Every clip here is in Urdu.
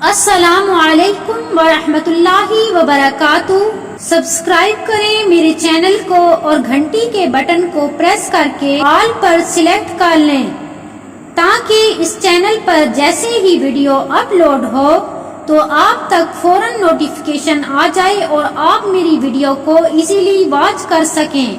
السلام علیکم ورحمۃ اللہ وبرکاتہ۔ سبسکرائب کریں میرے چینل کو اور گھنٹی کے بٹن کو پریس کر کے آل پر سلیکٹ کر لیں تاکہ اس چینل پر جیسے ہی ویڈیو اپلوڈ ہو تو آپ تک فوراً نوٹیفیکیشن آ جائے اور آپ میری ویڈیو کو ایزیلی واچ کر سکیں۔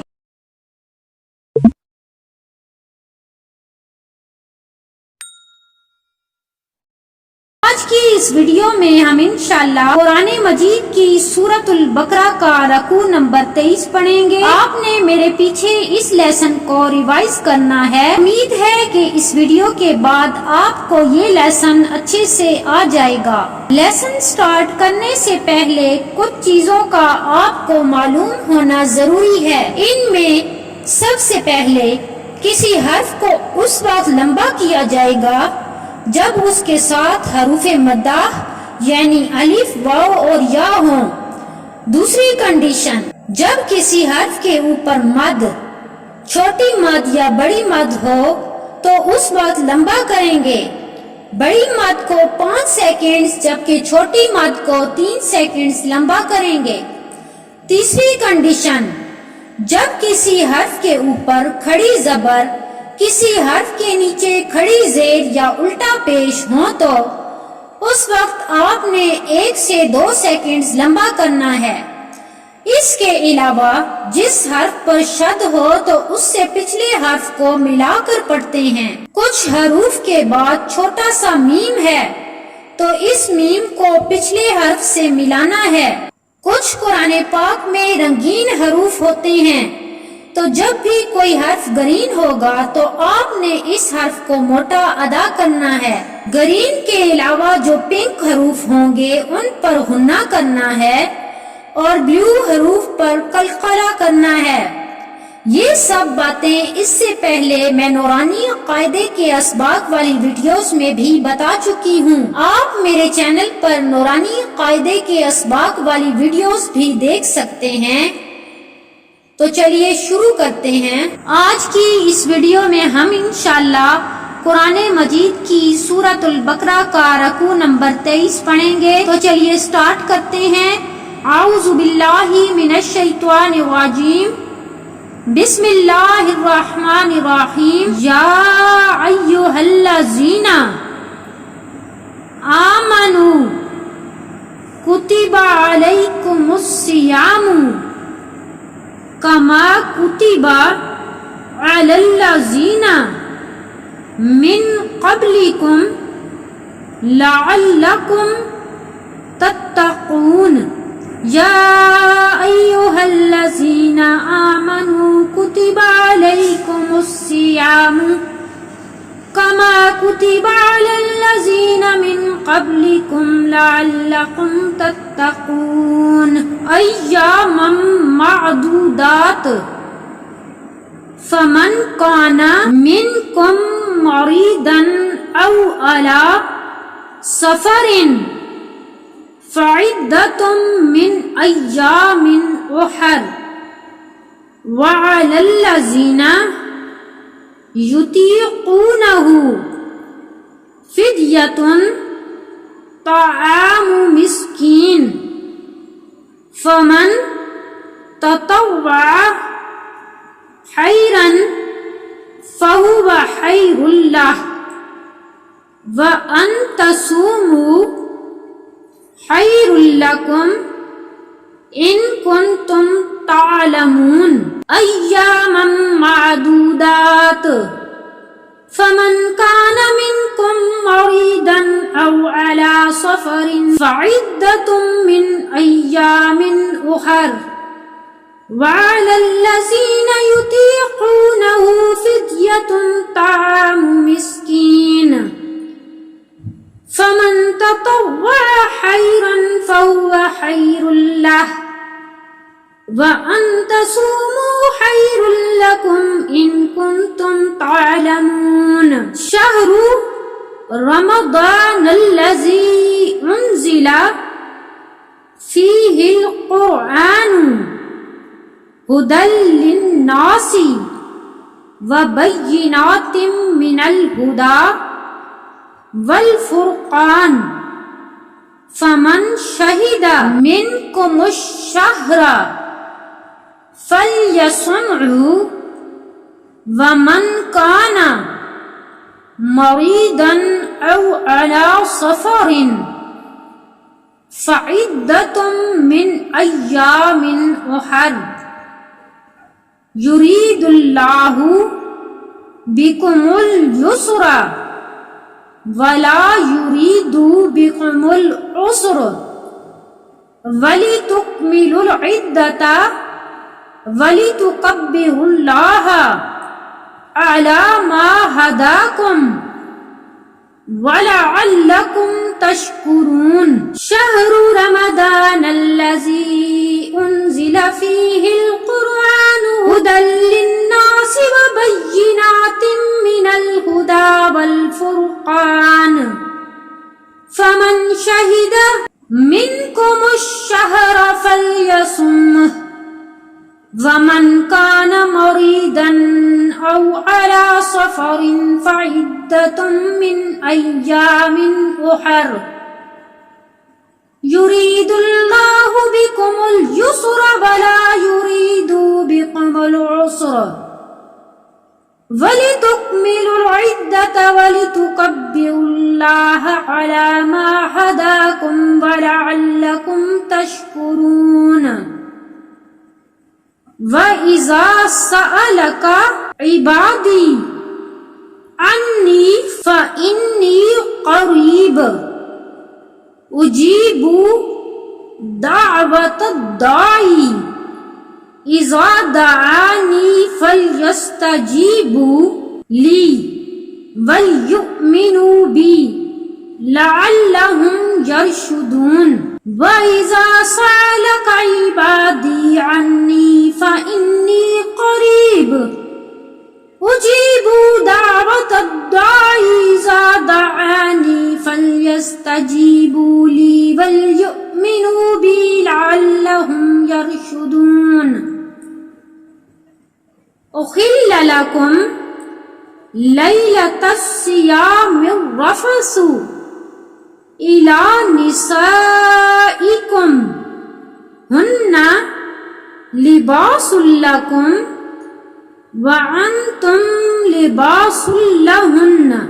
آج کی اس ویڈیو میں ہم انشاءاللہ قرآن مجید کی سورۃ البقرہ کا رکوع نمبر 23 پڑھیں گے۔ آپ نے میرے پیچھے اس لیسن کو ریوائز کرنا ہے۔ امید ہے کہ اس ویڈیو کے بعد آپ کو یہ لیسن اچھے سے آ جائے گا۔ لیسن سٹارٹ کرنے سے پہلے کچھ چیزوں کا آپ کو معلوم ہونا ضروری ہے۔ ان میں سب سے پہلے کسی حرف کو اس وقت لمبا کیا جائے گا جب اس کے ساتھ حروف مدہ یعنی الف، واو اور یا ہوں۔ دوسری کنڈیشن، جب کسی حرف کے اوپر مد، چھوٹی مد یا بڑی مد ہو تو اس وقت لمبا کریں گے۔ بڑی مد کو 5 سیکنڈز جبکہ چھوٹی مد کو 3 سیکنڈز لمبا کریں گے۔ تیسری کنڈیشن، جب کسی حرف کے اوپر کھڑی زبر کسی حرف کے نیچے کھڑی زیر یا الٹا پیش ہو تو اس وقت آپ نے 1 سے 2 سیکنڈز لمبا کرنا ہے۔ اس کے علاوہ جس حرف پر شد ہو تو اس سے پچھلے حرف کو ملا کر پڑھتے ہیں۔ کچھ حروف کے بعد چھوٹا سا میم ہے تو اس میم کو پچھلے حرف سے ملانا ہے۔ کچھ قرآن پاک میں رنگین حروف ہوتے ہیں تو جب بھی کوئی حرف گرین ہوگا تو آپ نے اس حرف کو موٹا ادا کرنا ہے۔ گرین کے علاوہ جو پنک حروف ہوں گے ان پر غنہ کرنا ہے اور بلیو حروف پر قلقلہ کرنا ہے۔ یہ سب باتیں اس سے پہلے میں نورانی قاعدے کے اسباق والی ویڈیوز میں بھی بتا چکی ہوں۔ آپ میرے چینل پر نورانی قاعدے کے اسباق والی ویڈیوز بھی دیکھ سکتے ہیں۔ تو چلیے شروع کرتے ہیں۔ آج کی اس ویڈیو میں ہم انشاءاللہ قرآن مجید کی سورۃ البقرہ کا رکوع نمبر 23 پڑھیں گے۔ تو چلیے سٹارٹ کرتے ہیں۔ اعوذ باللہ من الشیطان الرجیم، بسم اللہ الرحمن الرحیم۔ یا ایھا الذین آمنوا کتب علیکم الصیام کما کتب علی الذین من قبلکم لعلکم تتقون۔ یا ایھا الذین آمنوا کتب علیکم الصیام کما کتب علی الذین من قبلکم لعلکم تتقون۔ ایاما معدودات، فمن کان منکم مریضا او علی سفر فعدۃ من ایام اخر وعلی الذین یطیقونہ فدیۃ طعام مسکین، فمن تطوع خیرا فہو خیر لہ وان تصوموا خیر لکم ان کنتم تعلمون۔ ایاما معدودات، فمن کان منکم مریضا او علی سفر فعدۃ من ایام اخر وعلی الذین یطیقونہ فدیۃ طعام مسکین، فمن تطوع خیرا فہو خیر لہ وَأَن تَصُومُوا خَيْرٌ لَكُمْ إِن كُنتُمْ تَعْلَمُونَ۔ شَهْرُ رَمَضَانَ الَّذِي أُنزِلَ فِيهِ الْقُرْآنُ هُدًى لِلنَّاسِ وَبَيِّنَاتٍ مِنَ الْهُدَى والفرقان، فمن شہد منکم الشہر فلیصمہ ومن کان مریضا او علی سفر فعدۃ من ایام اخر یرید اللہ بکم الیسر ولا یرید بکم العسر ولتکملوا العدۃ ولتکبروا اللہ علی ما ہداکم وَلَعَلَّكُمْ تَشْكُرُونَ شَهْرُ رَمَضَانَ الَّذِي أُنزِلَ فِيهِ الْقُرْآنُ هُدًى لِلنَّاسِ وَبَيِّنَاتٍ مِّنَ الْهُدَى وَالْفُرْقَانِ فَمَنْ شَهِدَ مِنكُمُ الشَّهْرَ فَلْيَصُمْهُ وَمَنْ كَانَ مَرِيضًا أَوْ عَلَى سَفَرٍ فَعِدَّةٌ مِّنْ أَيَّامٍ أُخَرَ يُرِيدُ اللَّهُ بِكُمُ الْيُسْرَ وَلَا يُرِيدُ بِكُمُ الْعُسْرَ وَلِتُكْمِلُوا الْعِدَّةَ وَلِتُكَبِّرُوا اللَّهَ عَلَى مَا هَدَاكُمْ وَلَعَلَّكُمْ تَشْكُرُونَ وَإِذَا سَأَلَكَ عِبَادِي عَنِّي فَإِنِّي قَرِيبٌ أُجِيبُ دَعْوَةَ الدَّاعِ إِذَا دَعَانِي فَلْيَسْتَجِيبُوا لِي وَلْيُؤْمِنُوا بِي لَعَلَّهُمْ يَرْشُدُونَ وَإِذَا سَأَلَكَ عِبَادِي عَنِّي فَإِنِّي قَرِيبٌ أُجِيبُ دَعْوَةَ الدَّاعِ إِذَا دَعَانِي فَلْيَسْتَجِيبُوا لِي وَلْيُؤْمِنُوا بِي لَعَلَّهُمْ يَرْشُدُونَ أُحِلَّ لَكُمْ لَيْلَةَ الصِّيَامِ الرَّفَثُ إِلَى نِسَائِكُمْ هُنَّ لِبَاسٌ لَكُمْ وَأَنْتُمْ لِبَاسٌ لَهُنَّ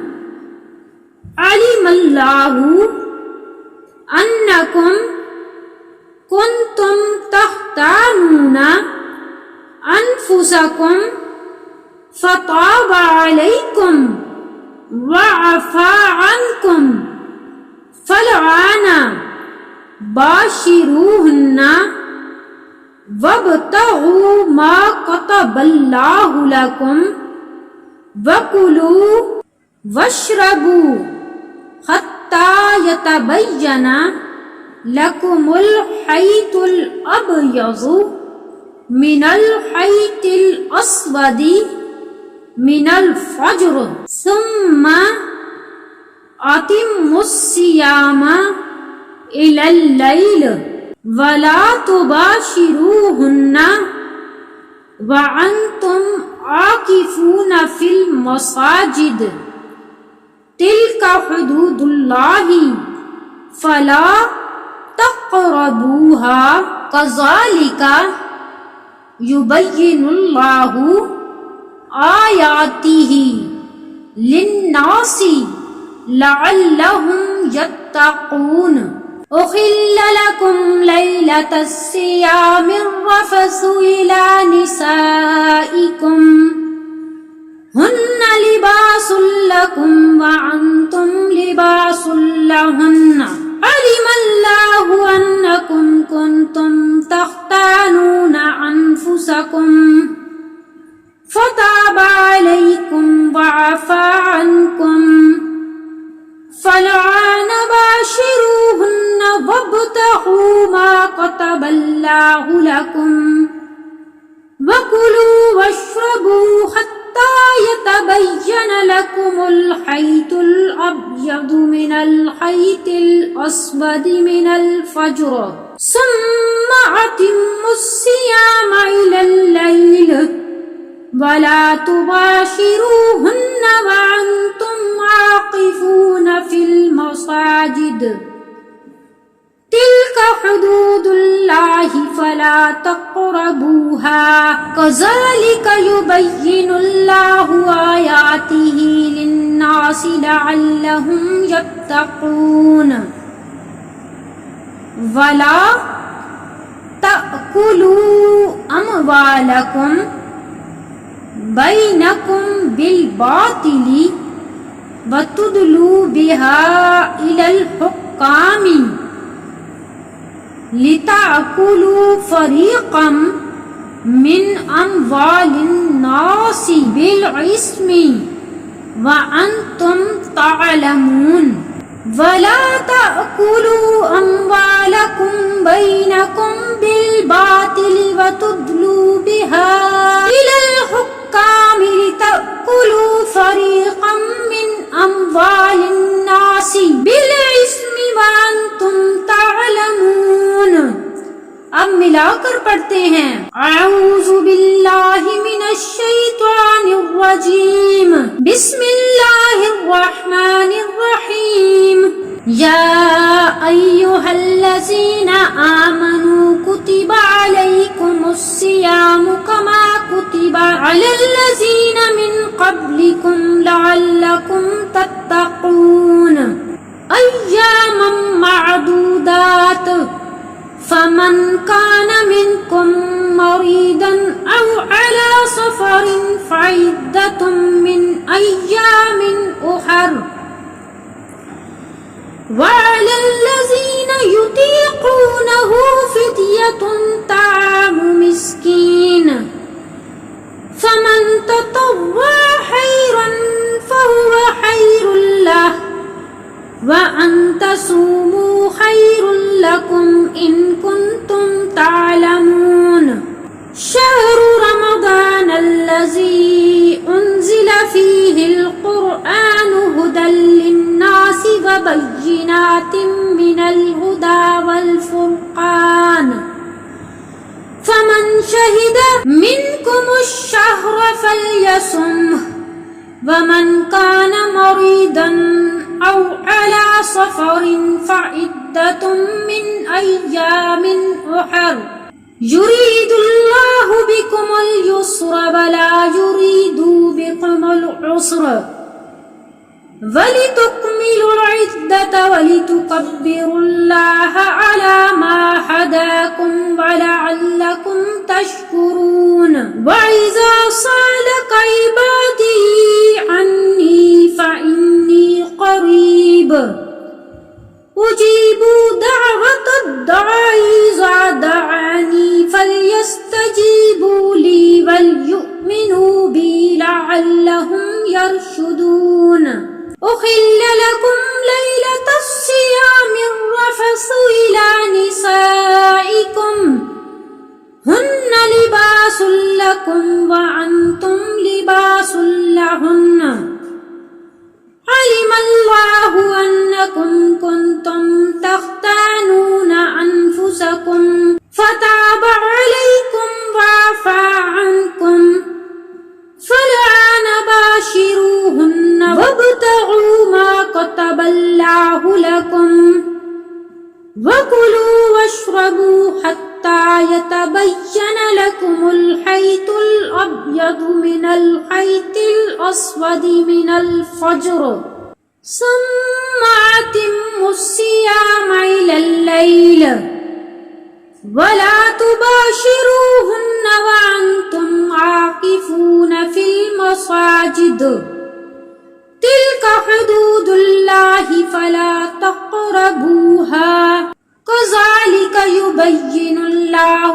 عَلِمَ اللَّهُ أَنَّكُمْ كُنْتُمْ تَخْتَانُونَ أَنفُسَكُمْ فَتَابَ عَلَيْكُمْ وَعَفَا عَنْكُمْ فَالْآنَ بَاشِرُوهُنَّ وَابْتَغُوا مَا كَتَبَ اللَّهُ لَكُمْ وَكُلُوا وَاشْرَبُوا حَتَّى يَتَبَيَّنَ لَكُمُ الْخَيْطُ الْأَبْيَضُ مِنَ الْخَيْطِ الْأَسْوَدِ مِنَ الْفَجْرِ ثُمَّ أَتِمُّوا الصِّيَامَ إِلَى اللَّيْلِ وَلَا تُبَاشِرُوهُنَّ وَأَنْتُمْ عَاكِفُونَ فِي الْمَسَاجِدِ تِلْكَ حُدُودُ اللَّهِ فَلَا تَقْرَبُوهَا كَذَلِكَ يُبَيِّنُ اللَّهُ آيَاتِهِ لِلنَّاسِ لَعَلَّهُمْ يَتَّقُونَ أُحِلَّ لَكُمْ لَيْلَةَ الصِّيَامِ الرَّفَثُ إِلَى نِسَائِكُمْ هُنَّ لِبَاسٌ لَكُمْ وَأَنْتُمْ لِبَاسٌ لَهُنَّ عَلِمَ اللَّهُ أَنَّكُمْ كُنْتُمْ تَخْتَانُونَ أَنفُسَكُمْ فَتَابَ عَلَيْكُمْ وَعَفَا عَنْكُمْ فَالْآنَ بَاشِرُوهُنَّ وَابْتَغُوا مَا كَتَبَ اللَّهُ لَكُمْ وَكُلُوا وَاشْرَبُوا حَتَّى يَتَبَيَّنَ لَكُمُ الْخَيْطُ الْأَبْيَضُ مِنَ الْخَيْطِ الْأَسْوَدِ مِنَ الْفَجْرِ ثُمَّ أَتِمُّوا الصِّيَامَ إِلَى اللَّيْلِ وَلَا تُبَاشِرُوهُنَّ وَأَنْتُمْ عَاكِفُونَ فِي الْمَسَاجِدِ حدود اللہ فلا تقربوها كذلك يبين الله آیاتہ للناس لعلهم يتقون ولا تأکلوا اموالکم بینکم بالباطل وتدلوا بها إلى الحكام لتأكلوا فريقا من أموال الناس بالإثم وأنتم تعلمون ولا تأكلوا أموالكم بينكم بالباطل وتدلوا بها إلى الحكام لتأكلوا فريقا من أموال الناس بالإثم وأنتم تعلمون. اب ملا کر پڑھتے ہیں. اعوذ باللہ من الشیطان الرجیم. بسم اللہ الرحمن الرحیم. یا ایہا الذین آمنوا کتب علیکم الصیام کما کتب علی الذین من قبلکم لعلکم تتقون ایاما معدودات فمن كان منكم مريضا أو على سفر فعدة من أيام أخر وعلى الذين يطيقونه فدية طعام مسكين فمن تطوع خيرا فهو خير له وَأَن تَصُومُوا خَيْرٌ لَكُمْ إِن كُنتُمْ تَعْلَمُونَ. شَهْرُ رَمَضَانَ الَّذِي أُنزِلَ فِيهِ الْقُرْآنُ هُدًى لِلنَّاسِ وَبَيِّنَاتٍ مِّنَ الْهُدَى وَالْفُرْقَانِ فَمَن شَهِدَ مِنكُمُ الشَّهْرَ فَلْيَصُمْهُ وَمَن كَانَ مَرِيضًا أو على سفر فعدة من أيام أخر يريد الله بكم اليسر ولا يريد بكم العسر ولتكملوا العدة ولتكبروا الله على ما هداكم ولعلكم تشكرون. وإذا سألك عبادي عني فإني قریب اجیب دعوت الداعی اذا دعانی فلیستجیبوا لی ولیؤمنوا بی لعلهم یرشدون. احل لکم لیلۃ الصیام الرفث الی نسائکم ہن لباس لکم وانتم لباس لہن علم اللہ انکم کنتم تختانون انفسکم فتاب علیکم وعفا عنکم فالآن باشروہن وابتغوا ما كتب اللہ لکم وکلوا واشربوا حتی یتبین لکم الخیط الابیض من الخیط الاسود من الفجر ثم اتموا الصیام إلی اللیل ولا تباشروہن وانتم عاکفون فی المساجد تلک حدود اللہ فلا تقربوها كذلك يبين الله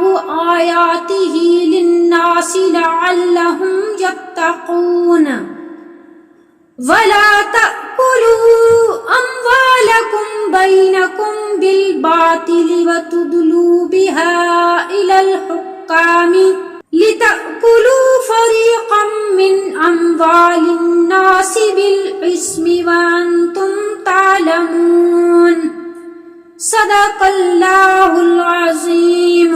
آياته للناس لعلهم يتقون. ولا تأكلوا أموالكم بينكم بالباطل وتدلوا بها إلى الحكام لتأكلوا فريقا من أموال الناس بالإثم وأنتم تعلمون. صدق اللہ العظیم.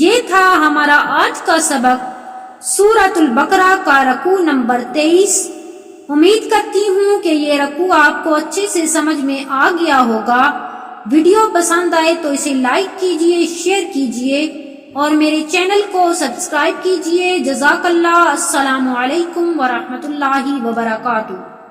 یہ تھا ہمارا آج کا سبق سورۃ البقرہ کا رکوع نمبر 23. امید کرتی ہوں کہ یہ رکوع آپ کو اچھے سے سمجھ میں آ گیا ہوگا. ویڈیو پسند آئے تو اسے لائک کیجئے، شیئر کیجئے اور میرے چینل کو سبسکرائب کیجئے۔ جزاک اللہ۔ السلام علیکم ورحمۃ اللہ وبرکاتہ۔